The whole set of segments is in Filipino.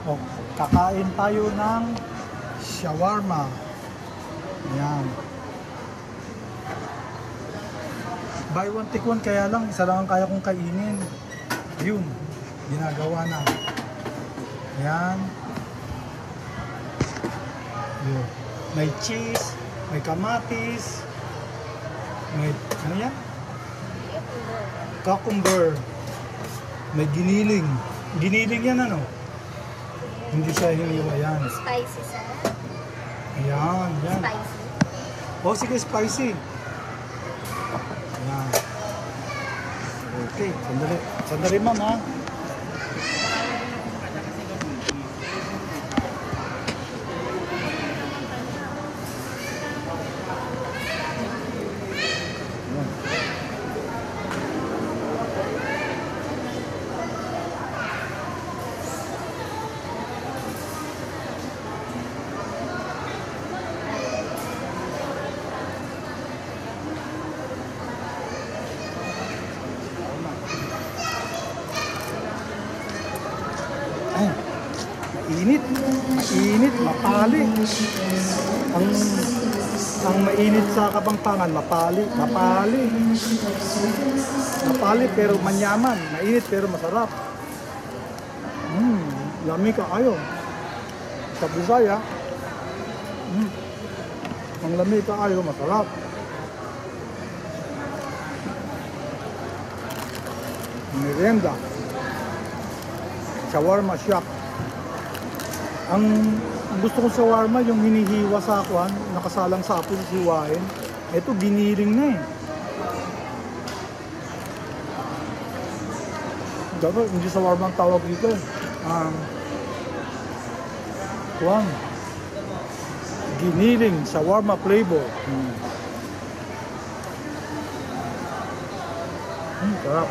O, kakain tayo ng shawarma. Ayan. Buy one take one, kaya lang isa lang ang kaya kong kainin. Yun, ginagawa na. Ayan. Yun. May cheese, may kamatis, may ano yan? Cucumber. May giniling. Giniling yan ano? Hindi siya hiniwa yan. Spicy, sir. Ayan, yan. Spicy. Oh, sige, spicy. Ayan. Okay, sandali. Sandali, ma'am, ha? Ay, mainit. Mainit, mapali. Ang mainit sa Kapampangan, mapali. Mapali. Mapali pero manyaman. Mainit pero masarap. Lami ka ayo. Sa Bisaya. Ang lami ka ayo, masarap. Merienda. Shawarma shop. Ang gusto kong shawarma, yung hinihiwa sa kwan, nakasalang sa apo hiwain. Ito, giniling na eh. Dapat, hindi shawarma ang tawag dito. Kwan. Giniling, shawarma flavor. Sarap.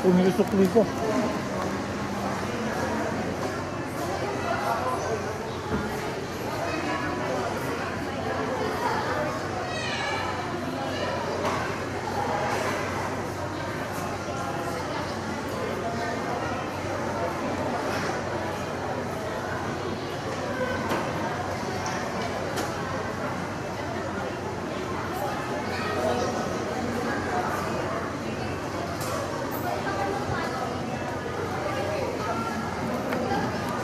Umilusok-lusok ko.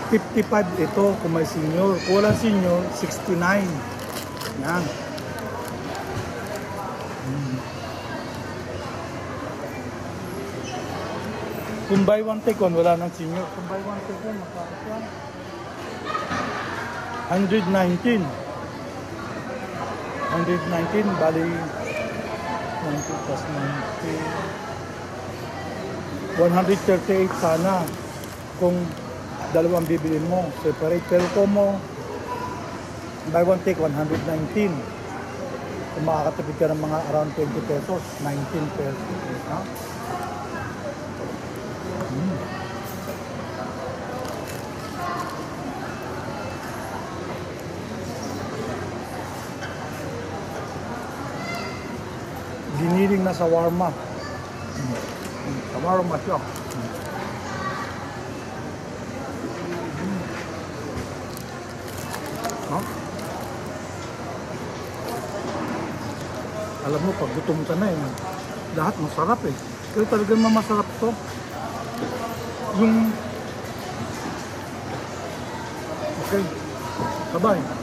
$55 ito kung may senior. Kung walang senior, $69. Yan. Kung buy one take one, wala nang senior. Kung buy one take one, makakit yan. 119. 119, bali 90 plus 90. 138 sana. Kung dalawang bibilin mo, separate. Pero kung mo buy one take 119, kung makakatipid ka ng mga around 20 pesos, 19 pesos, ha? Giniling na shawarma. Shawarma siya. No? Alam mo, pag gutom ka na eh, lahat masarap eh. Kaya talagang masarap to. Yung... Okay. Bye-bye.